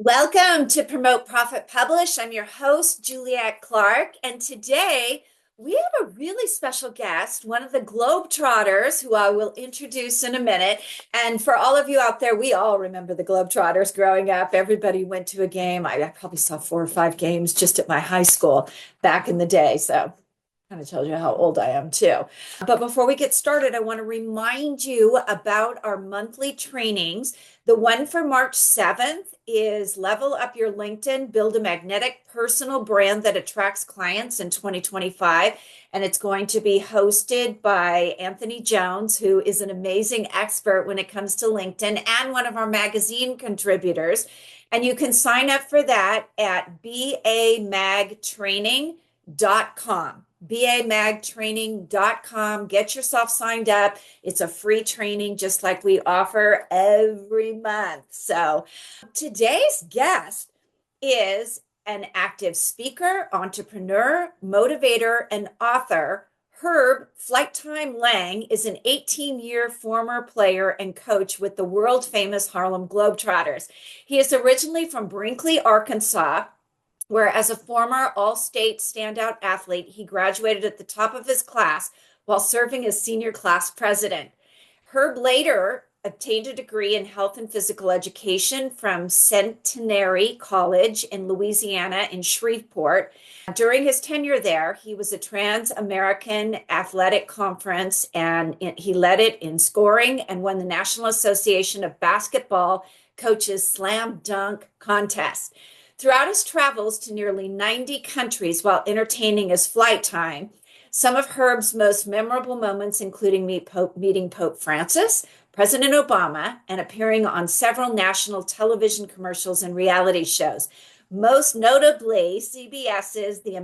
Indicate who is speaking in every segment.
Speaker 1: Welcome to Promote Profit Publish. I'm your host, Juliet Clark, and today we have a really special guest, one of the Globetrotters, who I will introduce in a minute. And for all of you out there, we all remember the Globetrotters growing up. Everybody went to a game. I probably saw 4 or 5 games just at my high school back in the day. So kind of tells you how old I am too. But before we get started, I want to remind you about our monthly trainings. The one for March 7th is Level Up Your LinkedIn, Build a Magnetic Personal Brand that Attracts Clients in 2025. And it's going to be hosted by Anthony Jones, who is an amazing expert when it comes to LinkedIn and one of our magazine contributors. And you can sign up for that at bamagtraining.com. bamagtraining.com. Get yourself signed up. It's a free training just like we offer every month. So today's guest is an active speaker, entrepreneur, motivator, and author. Herb Flight Time Lang is an 18-year former player and coach with the world famous Harlem Globetrotters. He is originally from Brinkley, Arkansas, where as a former all-state standout athlete, he graduated at the top of his class while serving as senior class president. Herb later obtained a degree in health and physical education from Centenary College in Louisiana in Shreveport. During his tenure there, he was a Trans-American Athletic Conference, and he led it in scoring and won the National Association of Basketball Coaches Slam Dunk Contest. Throughout his travels to nearly 90 countries while entertaining his flight time, some of Herb's most memorable moments including meeting Pope Francis, President Obama, and appearing on several national television commercials and reality shows. Most notably, CBS's The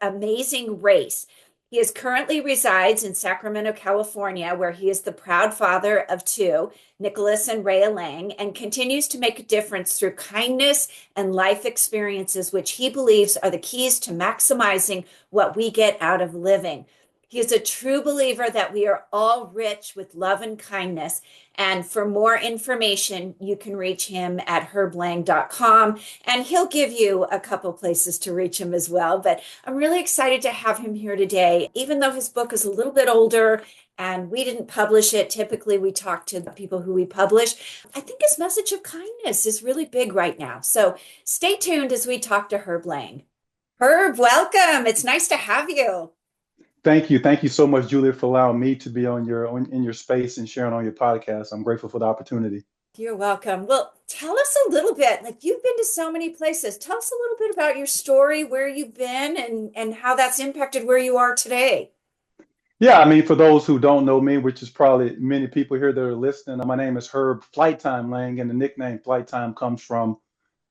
Speaker 1: Amazing Race. He currently resides in Sacramento, California, where he is the proud father of two, Nicholas and Rhea Lang, and continues to make a difference through kindness and life experiences, which he believes are the keys to maximizing what we get out of living. He is a true believer that we are all rich with love and kindness. And for more information, you can reach him at herblang.com, and he'll give you a couple places to reach him as well. But I'm really excited to have him here today, even though his book is a little bit older and we didn't publish it. Typically, we talk to the people who we publish. I think his message of kindness is really big right now. So stay tuned as we talk to Herb Lang. Herb, welcome. It's nice to have you.
Speaker 2: Thank you. Thank you so much, Julia, for allowing me to be in your space and sharing on your podcast. I'm grateful for the opportunity.
Speaker 1: You're welcome. Well, tell us a little bit. Like you've been to so many places. Tell us a little bit about your story, where you've been, and how that's impacted where you are today.
Speaker 2: Yeah, I mean, for those who don't know me, which is probably many people here that are listening, my name is Herb Flight Time Lang, and the nickname Flight Time comes from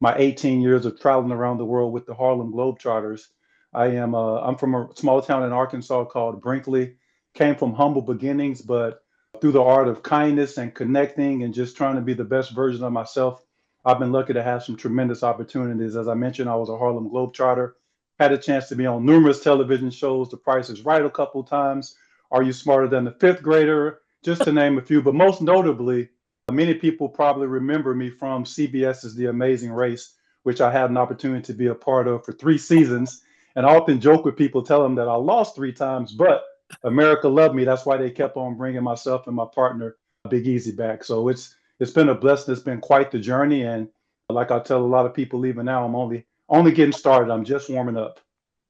Speaker 2: my 18 years of traveling around the world with the Harlem Globetrotters. I'm from a small town in Arkansas called Brinkley. Came from humble beginnings, but through the art of kindness and connecting and just trying to be the best version of myself, I've been lucky to have some tremendous opportunities. As I mentioned, I was a Harlem Globetrotter, had a chance to be on numerous television shows, The Price is Right a couple times, Are You Smarter Than the Fifth Grader, just to name a few. But most notably, many people probably remember me from CBS's The Amazing Race, which I had an opportunity to be a part of for 3 seasons. And I often joke with people, tell them that I lost 3 times, but America loved me. That's why they kept on bringing myself and my partner, Big Easy, back. So it's been a blessing. It's been quite the journey. And like I tell a lot of people, even now, I'm only getting started. I'm just warming up.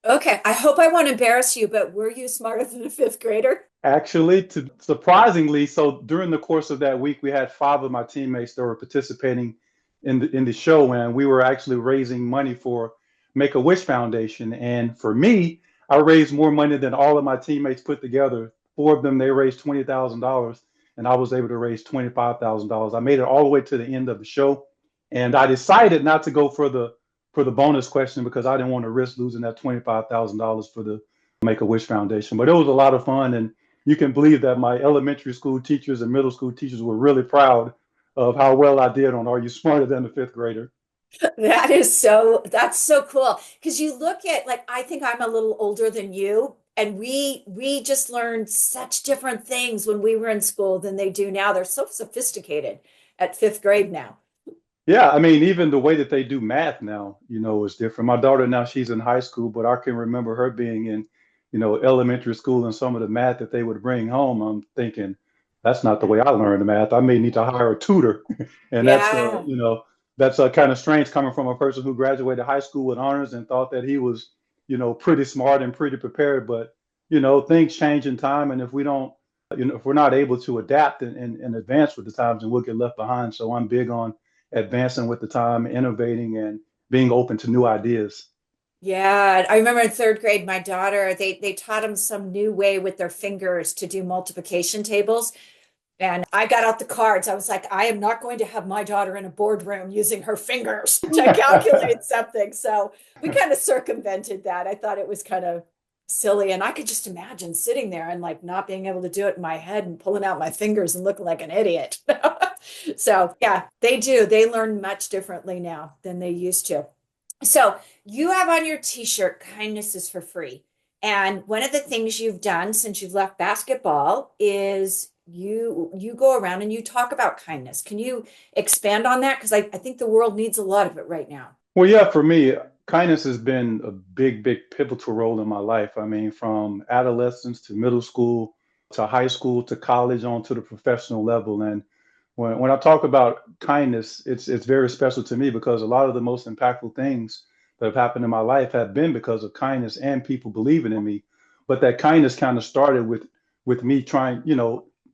Speaker 1: Okay, I hope I won't embarrass you, but were you smarter than a fifth grader?
Speaker 2: Actually, surprisingly, so during the course of that week, we had 5 of my teammates that were participating in the show, and we were actually raising money for Make a Wish Foundation. And for me, I raised more money than all of my teammates put together. 4 of them, they raised $20,000, and I was able to raise $25,000. I made it all the way to the end of the show, and I decided not to go for the bonus question because I didn't want to risk losing that $25,000 for the Make a Wish Foundation. But it was a lot of fun, and you can believe that my elementary school teachers and middle school teachers were really proud of how well I did on Are You Smarter Than the Fifth Grader?
Speaker 1: That's so cool. Because you look at, like, I think I'm a little older than you, and we just learned such different things when we were in school than they do now. They're so sophisticated at fifth grade now.
Speaker 2: Yeah, I mean, even the way that they do math now, is different. My daughter now, she's in high school, but I can remember her being in, elementary school, and some of the math that they would bring home. I'm thinking, that's not the way I learned the math. I may need to hire a tutor. And
Speaker 1: Yeah.
Speaker 2: that's kind of strange coming from a person who graduated high school with honors and thought that he was, pretty smart and pretty prepared. But, things change in time. And if we don't, if we're not able to adapt and advance with the times, then we'll get left behind. So I'm big on advancing with the time, innovating, and being open to new ideas.
Speaker 1: Yeah, I remember in third grade, my daughter, they taught them some new way with their fingers to do multiplication tables. And I got out the cards. I was like, I am not going to have my daughter in a boardroom using her fingers to calculate something. So we kind of circumvented that. I thought it was kind of silly. And I could just imagine sitting there and like not being able to do it in my head and pulling out my fingers and looking like an idiot. So yeah, they do. They learn much differently now than they used to. So you have on your t-shirt, kindness is for free. And one of the things you've done since you've left basketball is you go around and you talk about kindness. Can you expand on that? Because I think the world needs a lot of it right now.
Speaker 2: Well, yeah, for me, kindness has been a big, big pivotal role in my life. I mean, from adolescence to middle school to high school to college on to the professional level. And when I talk about kindness, it's very special to me because a lot of the most impactful things that have happened in my life have been because of kindness and people believing in me. But that kindness kind of started with me trying,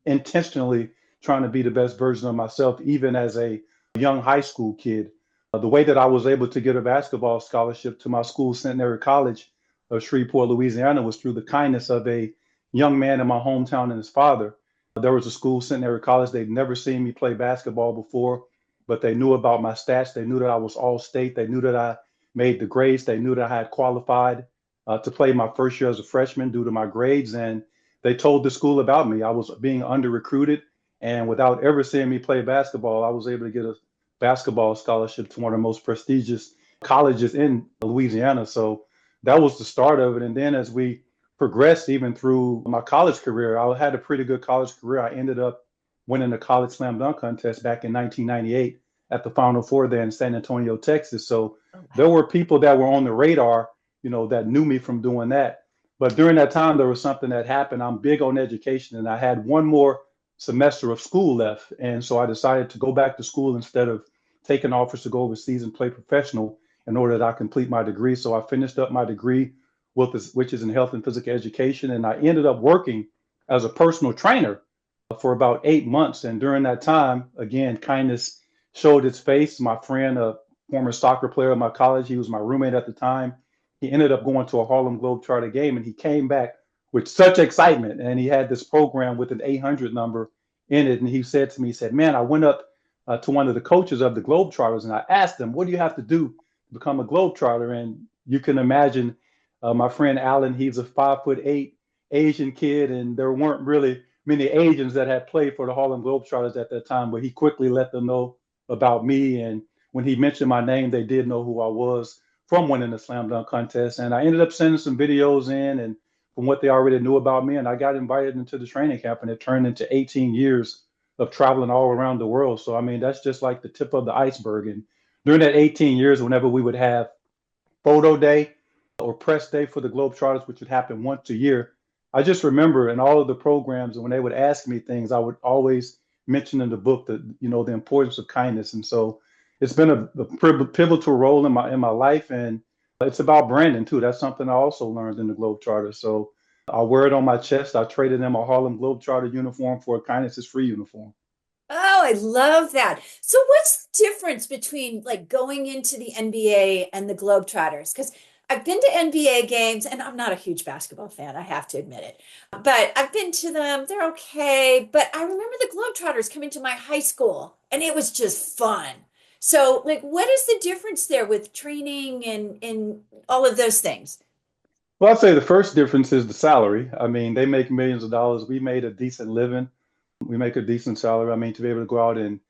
Speaker 2: intentionally trying to be the best version of myself, even as a young high school kid. The way that I was able to get a basketball scholarship to my school, Centenary College of Shreveport, Louisiana, was through the kindness of a young man in my hometown and his father. There was a school, Centenary College. They'd never seen me play basketball before, but they knew about my stats. They knew that I was all state. They knew that I made the grades. They knew that I had qualified to play my first year as a freshman due to my grades. And they told the school about me. I was being under recruited. And without ever seeing me play basketball, I was able to get a basketball scholarship to one of the most prestigious colleges in Louisiana. So that was the start of it. And then as we progressed even through my college career, I had a pretty good college career. I ended up winning the college slam dunk contest back in 1998 at the Final Four there in San Antonio, Texas. So
Speaker 1: Oh,
Speaker 2: there
Speaker 1: wow.
Speaker 2: were people that were on the radar, that knew me from doing that. But during that time, there was something that happened. I'm big on education, and I had one more semester of school left. And so I decided to go back to school instead of taking offers to go overseas and play professional in order that I complete my degree. So I finished up my degree with this, which is in health and physical education. And I ended up working as a personal trainer for about 8 months. And during that time, again, kindness showed its face. My friend, a former soccer player at my college, he was my roommate at the time. He ended up going to a Harlem Globetrotter game and he came back with such excitement. And he had this program with an 800 number in it. And he said to me, he said, man, I went up to one of the coaches of the Globetrotters and I asked him, what do you have to do to become a Globetrotter? And you can imagine my friend Alan, he's a 5'8" Asian kid, and there weren't really many Asians that had played for the Harlem Globetrotters at that time, but he quickly let them know about me. And when he mentioned my name, they did know who I was from winning the slam dunk contest. And I ended up sending some videos in and from what they already knew about me. And I got invited into the training camp and it turned into 18 years of traveling all around the world. So, I mean, that's just like the tip of the iceberg. And during that 18 years, whenever we would have photo day or press day for the Globetrotters, which would happen once a year, I just remember in all of the programs, and when they would ask me things, I would always mention in the book that the importance of kindness. And so it's been a pivotal role in my life, and it's about branding too. That's something I also learned in the Globetrotters. So I wear it on my chest. I traded in my Harlem Globetrotter uniform for a kindness is free uniform.
Speaker 1: Oh, I love that. So what's the difference between like going into the NBA and the Globetrotters? Because I've been to NBA games and I'm not a huge basketball fan, I have to admit it. But I've been to them, they're okay. But I remember the Globetrotters coming to my high school and it was just fun. So, like, what is the difference there with training and all of those things?
Speaker 2: Well, I'd say the first difference is the salary. I mean, they make millions of dollars. We made a decent living. We make a decent salary. I mean, to be able to go out and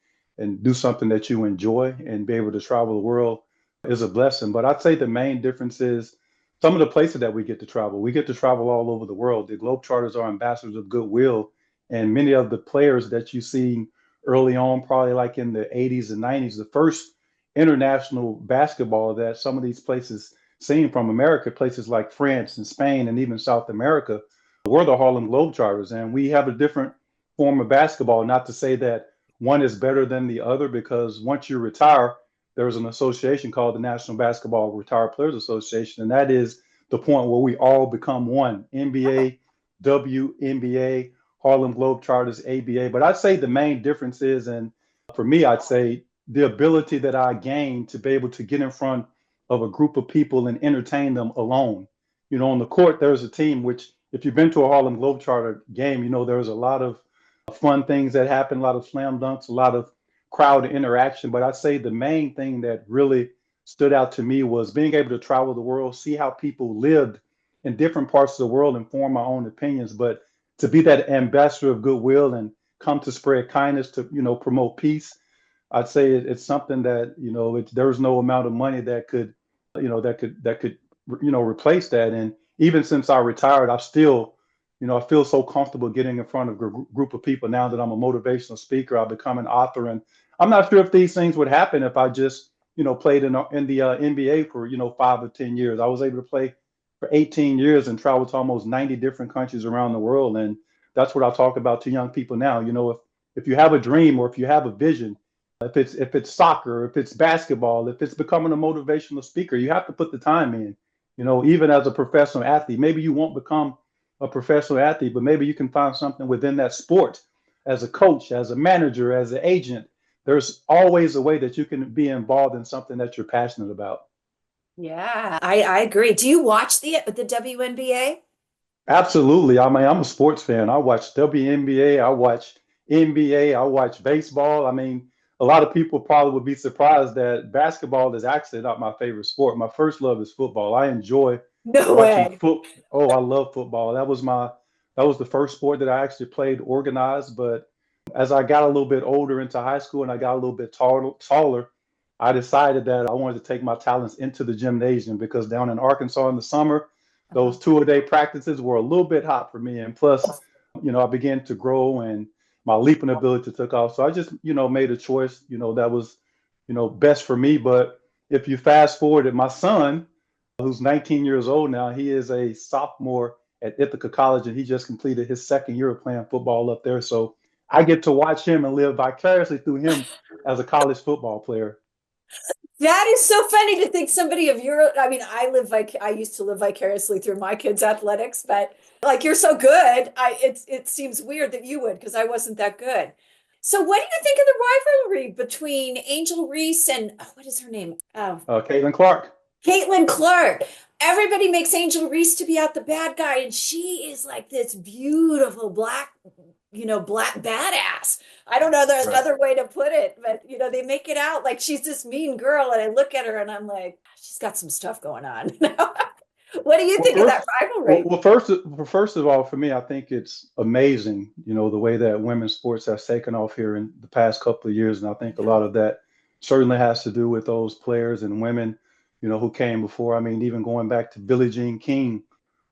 Speaker 2: do something that you enjoy and be able to travel the world is a blessing. But I'd say the main difference is some of the places that we get to travel. We get to travel all over the world. The Globetrotters are ambassadors of goodwill, and many of the players that you see early on, probably like in the 80s and 90s, the first international basketball that some of these places seen from America, places like France and Spain and even South America. We're the Harlem Globetrotters, and we have a different form of basketball. Not to say that one is better than the other, because once you retire, there's an association called the National Basketball Retired Players Association, and that is the point where we all become one: NBA, WNBA, Harlem Globetrotters, ABA. But I'd say the main difference is, and for me, I'd say the ability that I gained to be able to get in front of a group of people and entertain them alone. On the court, there's a team, which if you've been to a Harlem Globetrotter game, there's a lot of fun things that happen, a lot of slam dunks, a lot of crowd interaction. But I'd say the main thing that really stood out to me was being able to travel the world, see how people lived in different parts of the world and form my own opinions. But to be that ambassador of goodwill and come to spread kindness, to promote peace, I'd say it's something that there's no amount of money that could replace that. And even since I retired, I still I feel so comfortable getting in front of a group of people now that I'm a motivational speaker. I've become an author, and I'm not sure if these things would happen if I just played in the NBA for 5 or 10 years. I was able to play for 18 years and travel to almost 90 different countries around the world, and that's what I talk about to young people now. If you have a dream or if you have a vision, if it's soccer, if it's basketball, if it's becoming a motivational speaker, you have to put the time in. Even as a professional athlete, maybe you won't become a professional athlete, but maybe you can find something within that sport as a coach, as a manager, as an agent. There's always a way that you can be involved in something that you're passionate about.
Speaker 1: Yeah, I agree. Do you watch the WNBA?
Speaker 2: Absolutely. I mean, I'm a sports fan. I watch WNBA, I watch NBA, I watch baseball. I mean, a lot of people probably would be surprised that basketball is actually not my favorite sport. My first love is football. I enjoy
Speaker 1: No
Speaker 2: watching
Speaker 1: way.
Speaker 2: foot. Oh, I love football. That was the first sport that I actually played organized. But as I got a little bit older into high school and I got a little bit taller, I decided that I wanted to take my talents into the gymnasium, because down in Arkansas in the summer,
Speaker 1: Uh-huh.
Speaker 2: those 2-a-day practices were a little bit hot for me. And plus, I began to grow and my leaping ability took off. So I just, made a choice, that was, best for me. But if you fast forward, my son, who's 19 years old now, he is a sophomore at Ithaca College, and he just completed his second year of playing football up there. So I get to watch him and live vicariously through him as a college football player.
Speaker 1: That is so funny to think somebody of your, I mean, I used to live vicariously through my kids' athletics, but like you're so good, it seems weird that you would, because I wasn't that good. So what do you think of the rivalry between Angel Reese and what is her name? Oh,
Speaker 2: Caitlin Clark.
Speaker 1: Caitlin Clark. Everybody makes Angel Reese to be out the bad guy, and she is like this beautiful black, black badass. I don't know the
Speaker 2: Right.
Speaker 1: other way to put it, but they make it out like she's this mean girl, and I look at her and I'm like, she's got some stuff going on. What do you
Speaker 2: Well,
Speaker 1: think of that
Speaker 2: first, well,
Speaker 1: rivalry?
Speaker 2: well, first of all, for me, I think it's amazing, the way that women's sports has taken off here in the past couple of years, and I think a
Speaker 1: Yeah.
Speaker 2: lot of that certainly has to do with those players and women, who came before. I mean, even going back to Billie Jean King,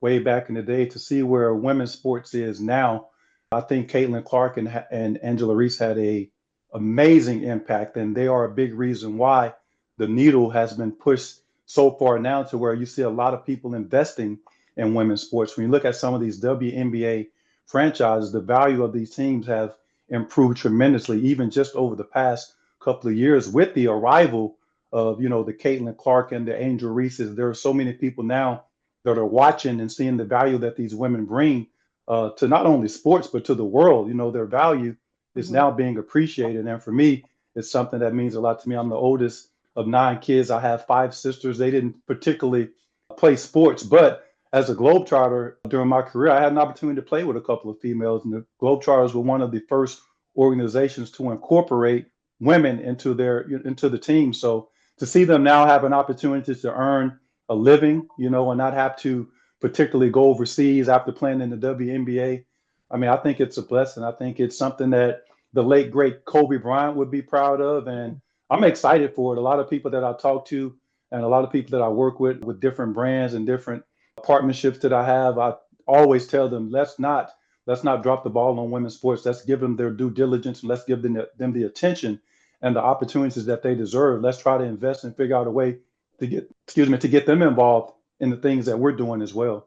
Speaker 2: way back in the day, to see where women's sports is now. I think Caitlin Clark and Angela Reese had a amazing impact, and they are a big reason why the needle has been pushed so far now to where you see a lot of people investing in women's sports. When you look at some of these WNBA franchises, the value of these teams have improved tremendously, even just over the past couple of years with the arrival of, the Caitlin Clark and the Angel Reeses. There are so many people now that are watching and seeing the value that these women bring to not only sports, but to the world. Their value is
Speaker 1: Mhm.
Speaker 2: now being appreciated. And for me, it's something that means a lot to me. I'm the oldest of 9 kids. I have 5 sisters. They didn't particularly play sports, but as a Globetrotter during my career, I had an opportunity to play with a couple of females, and the Globetrotters were one of the first organizations to incorporate women into the team. So to see them now have an opportunity to earn a living, and not have to particularly go overseas after playing in the WNBA, I mean, I think it's a blessing. I think it's something that the late great Kobe Bryant would be proud of, and I'm excited for it. A lot of people that I talk to and a lot of people that I work with different brands and different partnerships that I have, I always tell them, let's not drop the ball on women's sports. Let's give them their due diligence and let's give them the attention and the opportunities that they deserve. Let's try to invest and figure out a way to get, excuse me, to get them involved in the things that we're doing as well.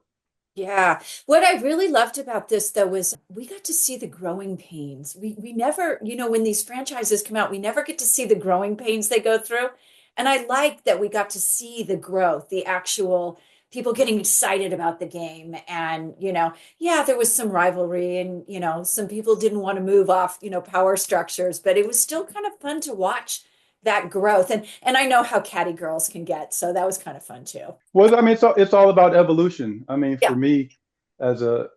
Speaker 1: Yeah. What I really loved about this though was we got to see the growing pains. We never, when these franchises come out, we never get to see the growing pains they go through. And I like that we got to see the growth, the actual people getting excited about the game. And, yeah, there was some rivalry and, some people didn't want to move off, power structures, but it was still kind of fun to watch that growth. And I know how catty girls can get, so that was kind of fun too.
Speaker 2: Well, I mean, it's all about evolution. I mean, for
Speaker 1: Yeah.
Speaker 2: me, as a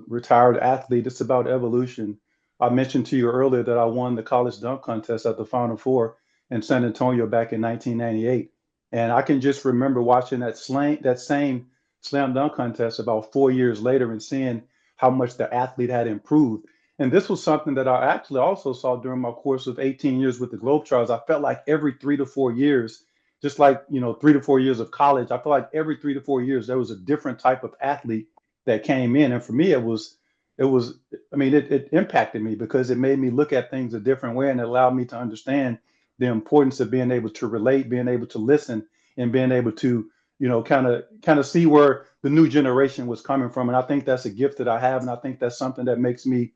Speaker 2: retired athlete, it's about evolution. I mentioned to you earlier that I won the college dunk contest at the Final Four in San Antonio back in 1998, and I can just remember watching that same slam dunk contest about 4 years later and seeing how much the athlete had improved. And this was something that I actually also saw during my course of 18 years with the Globetrotters. I felt like every 3 to 4 years, just like 3 to 4 years of college, I feel like every 3 to 4 years there was a different type of athlete that came in. And for me, it was I mean, it impacted me because it made me look at things a different way, and it allowed me to understand the importance of being able to relate, being able to listen, and being able to kind of see where the new generation was coming from. And I think that's a gift that I have, and I think that's something that makes me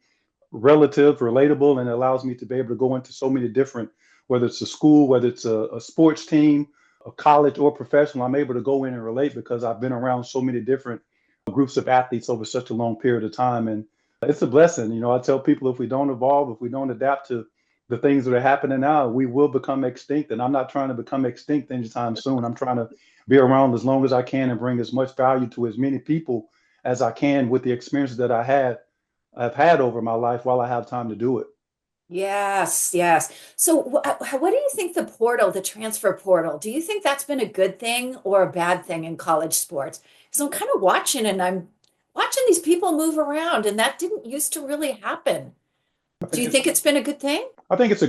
Speaker 2: relative, relatable, and allows me to be able to go into so many different, whether it's a school, whether it's a sports team, a college, or professional. I'm able to go in and relate because I've been around so many different groups of athletes over such a long period of time. And it's a blessing. I tell people, if we don't evolve, if we don't adapt to the things that are happening now, we will become extinct. And I'm not trying to become extinct anytime soon. I'm trying to be around as long as I can and bring as much value to as many people as I can with the experiences that I've had over my life while I have time to do it.
Speaker 1: Yes, yes. So, what do you think the transfer portal, do you think that's been a good thing or a bad thing in college sports? Because I'm kind of watching and I'm watching these people move around, and that didn't used to really happen.
Speaker 2: I
Speaker 1: Do
Speaker 2: think
Speaker 1: you
Speaker 2: it's
Speaker 1: think it's been a good thing?
Speaker 2: I think it's a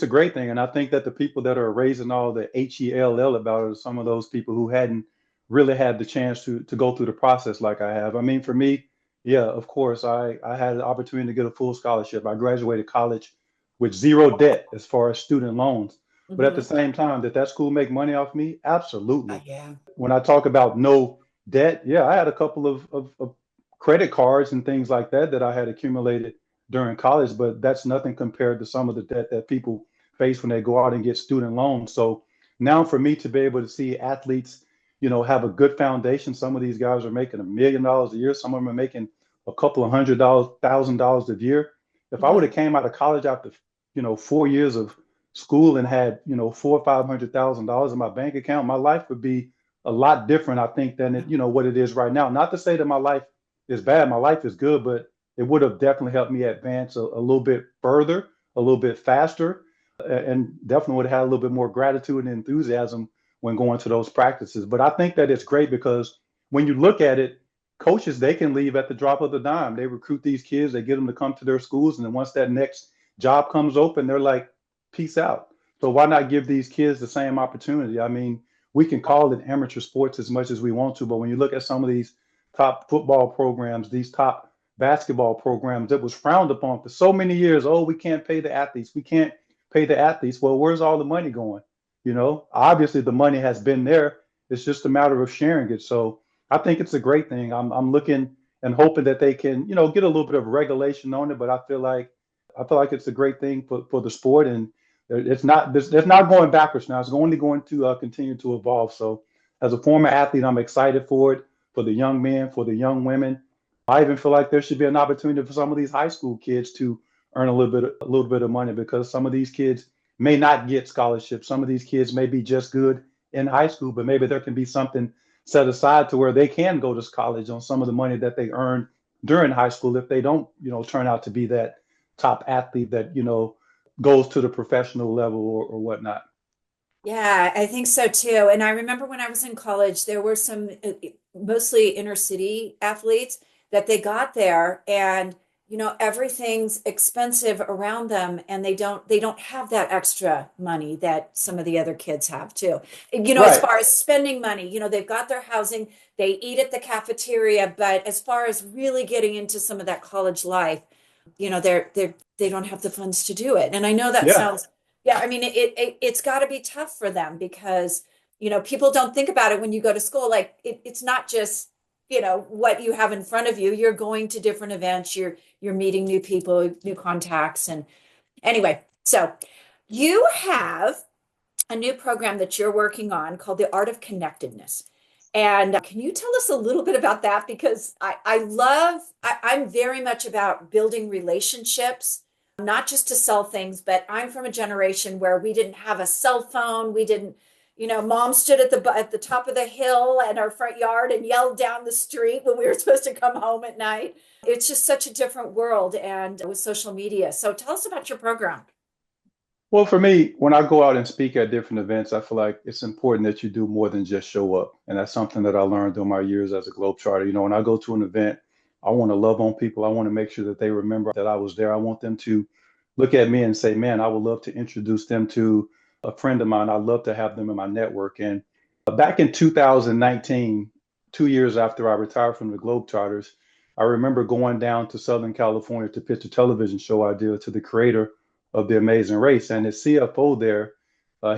Speaker 2: great thing. And I think that the people that are raising all the HELL about it are some of those people who hadn't really had the chance to go through the process like I have. I mean, for me, yeah, of course, I had the opportunity to get a full scholarship. I graduated college with zero debt as far as student loans. But at the
Speaker 1: Hmm.
Speaker 2: same time, did that school make money off me? Absolutely.
Speaker 1: Yeah.
Speaker 2: When I talk about no debt, yeah, I had a couple of credit cards and things like that I had accumulated during college, but that's nothing compared to some of the debt that people face when they go out and get student loans. So now for me to be able to see athletes, have a good foundation, some of these guys are making $1 million a year, some of them are making a couple of $100,000 a year. If I would have
Speaker 1: Hmm.
Speaker 2: came out of college after, 4 years of school and had, four or $500,000 in my bank account, my life would be a lot different, I think, than what it is right now. Not to say that my life is bad, my life is good, but it would have definitely helped me advance a little bit further, a little bit faster, and definitely would have had a little bit more gratitude and enthusiasm when going to those practices. But I think that it's great because when you look at it, coaches, they can leave at the drop of the dime. They recruit these kids, they get them to come to their schools, and then once that next job comes open, they're like, peace out. So why not give these kids the same opportunity? I mean, we can call it amateur sports as much as we want to, but when you look at some of these top football programs, these top basketball programs, it was frowned upon for so many years. Oh, we can't pay the athletes. We can't pay the athletes. Well, where's all the money going? Obviously the money has been there. It's just a matter of sharing it. So I think it's a great thing. I'm looking and hoping that they can, get a little bit of regulation on it. But I feel like it's a great thing for the sport, and it's not going backwards now. It's only going to continue to evolve. So as a former athlete, I'm excited for it, for the young men, for the young women. I even feel like there should be an opportunity for some of these high school kids to earn a little bit of money because some of these kids may not get scholarships. Some of these kids may be just good in high school, but maybe there can be something set aside to where they can go to college on some of the money that they earn during high school if they don't, turn out to be that top athlete that, goes to the professional level or whatnot.
Speaker 1: Yeah, I think so too. And I remember when I was in college, there were some mostly inner city athletes that they got there and everything's expensive around them and they don't have that extra money that some of the other kids have too. As
Speaker 2: Right.
Speaker 1: far as spending money, they've got their housing, they eat at the cafeteria, but as far as really getting into some of that college life, they don't have the funds to do it. And I know that
Speaker 2: Yeah.
Speaker 1: sounds Yeah, I mean, it's got to be tough for them because, people don't think about it when you go to school. Like it's not just, what you have in front of you. You're going to different events, you're meeting new people, new contacts. And anyway, so you have a new program that you're working on called the Art of Connectedness. And can you tell us a little bit about that? Because I'm very much about building relationships, not just to sell things, but I'm from a generation where we didn't have a cell phone. We didn't, mom stood at the top of the hill in our front yard and yelled down the street when we were supposed to come home at night. It's just such a different world and with social media. So tell us about your program.
Speaker 2: Well, for me, when I go out and speak at different events, I feel like it's important that you do more than just show up. And that's something that I learned during my years as a Globetrotter. When I go to an event, I want to love on people. I want to make sure that they remember that I was there. I want them to look at me and say, man, I would love to introduce them to a friend of mine. I'd love to have them in my network. And back in 2019, 2 years after I retired from the Globetrotters, I remember going down to Southern California to pitch a television show idea to the creator of The Amazing Race. And his CFO there,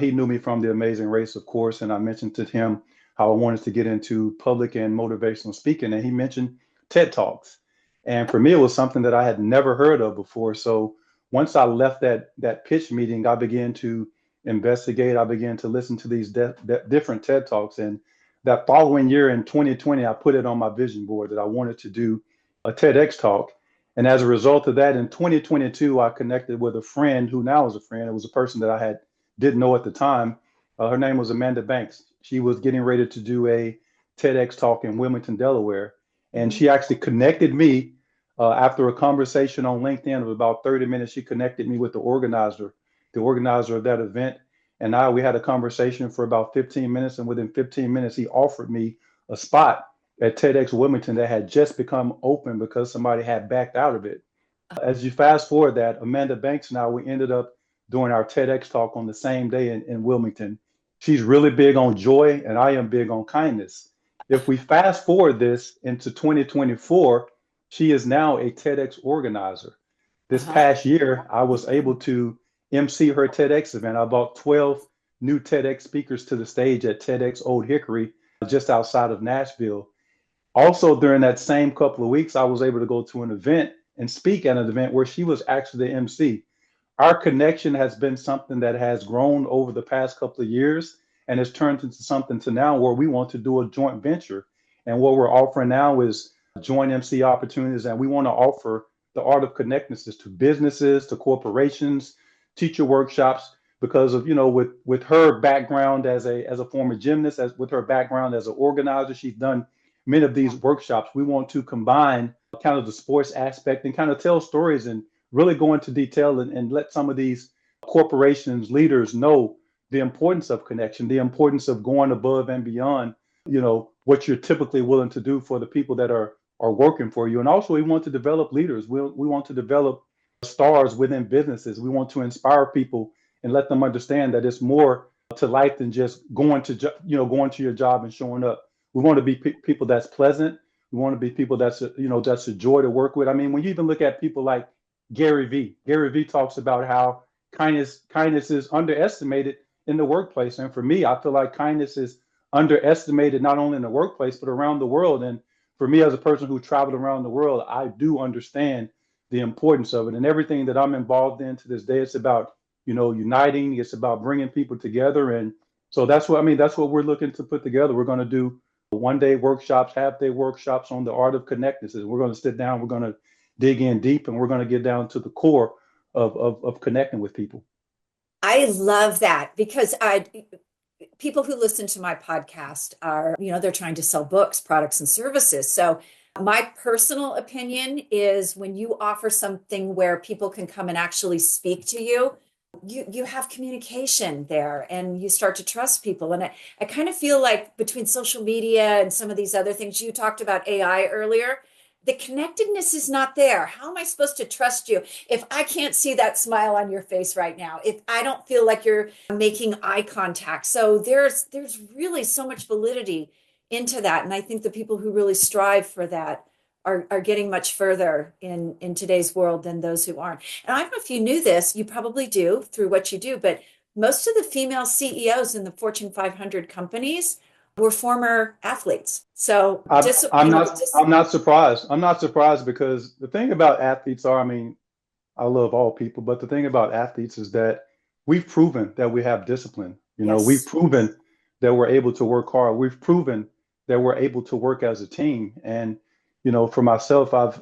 Speaker 2: he knew me from The Amazing Race, of course. And I mentioned to him how I wanted to get into public and motivational speaking. And he mentioned TED Talks. And for me, it was something that I had never heard of before. So once I left that pitch meeting, I began to investigate. I began to listen to these different TED Talks. And that following year in 2020, I put it on my vision board that I wanted to do a TEDx talk. And as a result of that, in 2022, I connected with a friend who now is a friend. It was a person that I had didn't know at the time. Her name was Amanda Banks. She was getting ready to do a TEDx talk in Wilmington, Delaware, and
Speaker 1: Mhm.
Speaker 2: she actually connected me after a conversation on LinkedIn of about 30 minutes. She connected me with the organizer of that event, and we had a conversation for about 15 minutes. And within 15 minutes, he offered me a spot at TEDx Wilmington that had just become open because somebody had backed out of it. As you fast forward that, Amanda Banks and I, we ended up doing our TEDx talk on the same day in Wilmington. She's really big on joy, and I am big on kindness. If we fast forward this into 2024, she is now a TEDx organizer. This
Speaker 1: Uh-huh.
Speaker 2: past year, I was able to MC her TEDx event. I brought 12 new TEDx speakers to the stage at TEDx Old Hickory, just outside of Nashville. Also, during that same couple of weeks, I was able to go to an event and speak at an event where she was actually the MC. Our connection has been something that has grown over the past couple of years and has turned into something to now where we want to do a joint venture. And what we're offering now is joint MC opportunities, and we want to offer the art of connectedness to businesses, to corporations, teacher workshops. Because of with her background as a former gymnast, as with her background as an organizer, she's done many of these workshops. We want to combine kind of the sports aspect and kind of tell stories and really go into detail and let some of these corporations leaders know the importance of connection, the importance of going above and beyond, what you're typically willing to do for the people that are working for you. And also we want to develop leaders. We want to develop stars within businesses. We want to inspire people and let them understand that it's more to life than just going to your job and showing up. We want to be people that's pleasant. We want to be people that's a joy to work with. I mean, when you even look at people like Gary Vee, Gary Vee talks about how kindness is underestimated in the workplace. And for me, I feel like kindness is underestimated not only in the workplace but around the world. And for me, as a person who traveled around the world, I do understand the importance of it. And everything that I'm involved in to this day, it's about uniting. It's about bringing people together. And so that's what I mean. That's what we're looking to put together. We're going to do one-day workshops, half-day workshops on the art of connectedness. We're going to sit down, we're going to dig in deep, and we're going to get down to the core of connecting with people.
Speaker 1: I love that because people who listen to my podcast are, they're trying to sell books, products, and services. So my personal opinion is when you offer something where people can come and actually speak to you, you have communication there and you start to trust people. And I kind of feel like between social media and some of these other things, you talked about AI earlier, the connectedness is not there. How am I supposed to trust you if I can't see that smile on your face right now? If I don't feel like you're making eye contact. So there's really so much validity into that. And I think the people who really strive for that are getting much further in today's world than those who aren't. And I don't know if you knew this, you probably do through what you do, but most of the female CEOs in the Fortune 500 companies were former athletes. So
Speaker 2: I'm not surprised. I'm not surprised because the thing about athletes are, I mean, I love all people, but the thing about athletes is that we've proven that we have discipline. You know, we've
Speaker 1: yes.
Speaker 2: proven that we're able to work hard. We've proven that we're able to work as a team. And, you know, for myself, I've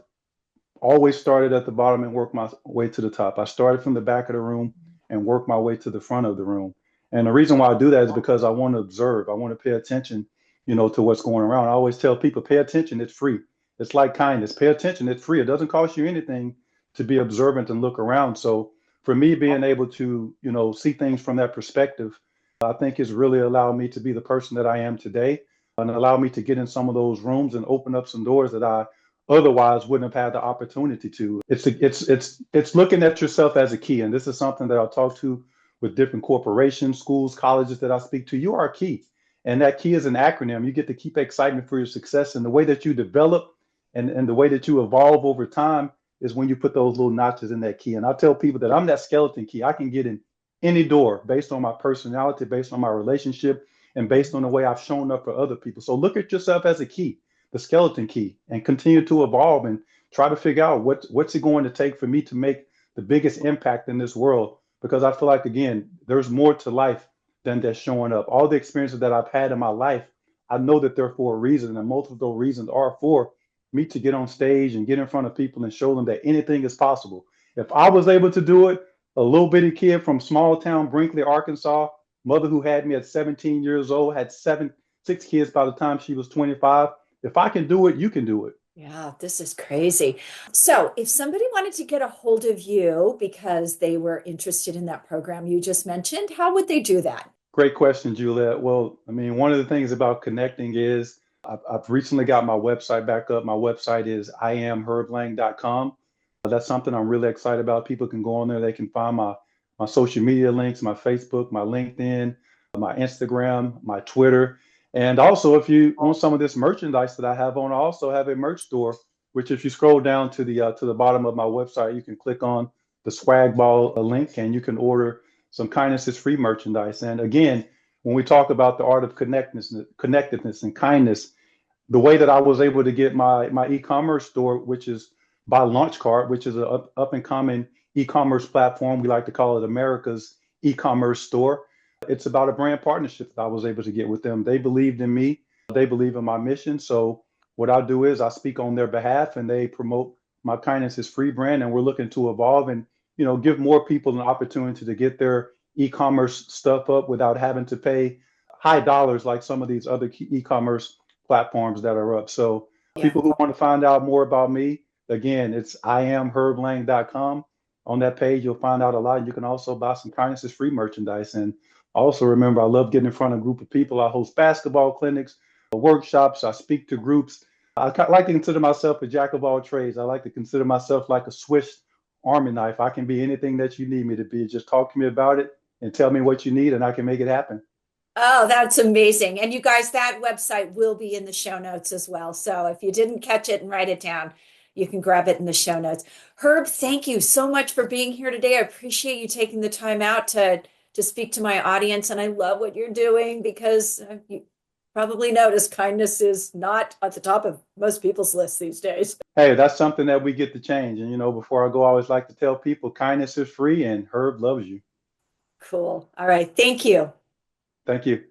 Speaker 2: always started at the bottom and worked my way to the top. I started from the back of the room and worked my way to the front of the room. And the reason why I do that is because I want to observe. I want to pay attention, you know, to what's going around. I always tell people, pay attention. It's free. It's like kindness. Pay attention. It's free. It doesn't cost you anything to be observant and look around. So for me, being able to, you know, see things from that perspective, I think has really allowed me to be the person that I am today and allowed me to get in some of those rooms and open up some doors that I otherwise wouldn't have had the opportunity to. It's looking at yourself as a key, and this is something that I'll talk to with different corporations, schools, colleges that I speak to. You are a key, and that key is an acronym. You get to keep excitement for your success, and the way that you develop and the way that you evolve over time is when you put those little notches in that key. And I tell people that I'm that skeleton key. I can get in any door based on my personality, based on my relationship, and based on the way I've shown up for other people. So look at yourself as a key, the skeleton key, and continue to evolve and try to figure out what's it going to take for me to make the biggest impact in this world. Because I feel like, again, there's more to life than just showing up. All the experiences that I've had in my life, I know that they're for a reason, and most of those reasons are for me to get on stage and get in front of people and show them that anything is possible. If I was able to do it, a little bitty kid from small town Brinkley, Arkansas, mother who had me at 17 years old, had six kids by the time she was 25. If I can do it, you can do it.
Speaker 1: Yeah, this is crazy. So, if somebody wanted to get a hold of you because they were interested in that program you just mentioned, how would they do that?
Speaker 2: Great question, Juliet. Well, I mean, one of the things about connecting is I've recently got my website back up. My website is iamherblang.com. That's something I'm really excited about. People can go on there. They can find my social media links, my Facebook, my LinkedIn, my Instagram, my Twitter. And also, if you want some of this merchandise that I have on, I also have a merch store, which if you scroll down to the bottom of my website, you can click on the swag ball link and you can order some kindness is free merchandise. And again, when we talk about the art of connectedness and kindness, the way that I was able to get my e-commerce store, which is by Launchcart, which is an up and coming e-commerce platform. We like to call it America's e-commerce store. It's about a brand partnership that I was able to get with them. They believed in me. They believe in my mission. So what I do is I speak on their behalf and they promote my kindness is free brand. And we're looking to evolve and, you know, give more people an opportunity to get their e-commerce stuff up without having to pay high dollars like some of these other e-commerce platforms that are up. So
Speaker 1: Yeah.
Speaker 2: people who want to find out more about me, again, it's iamherblang.com. On that page, you'll find out a lot. You can also buy some kindness is free merchandise. And also remember, I love getting in front of a group of people. I host basketball clinics, workshops. I speak to groups. Like to consider myself a jack of all trades. I like to consider myself like a Swiss Army knife. I can be anything that you need me to be. Just talk to me about it and tell me what you need, and I can make it happen.
Speaker 1: Oh, that's amazing. And you guys, that website will be in the show notes as well. So if you didn't catch it and write it down, you can grab it in the show notes. Herb, thank you so much for being here today. I appreciate you taking the time out to speak to my audience. And I love what you're doing because you probably noticed kindness is not at the top of most people's lists these days.
Speaker 2: Hey, that's something that we get to change. And, you know, before I go, I always like to tell people kindness is free and Herb loves you.
Speaker 1: Cool. All right. Thank you.
Speaker 2: Thank you.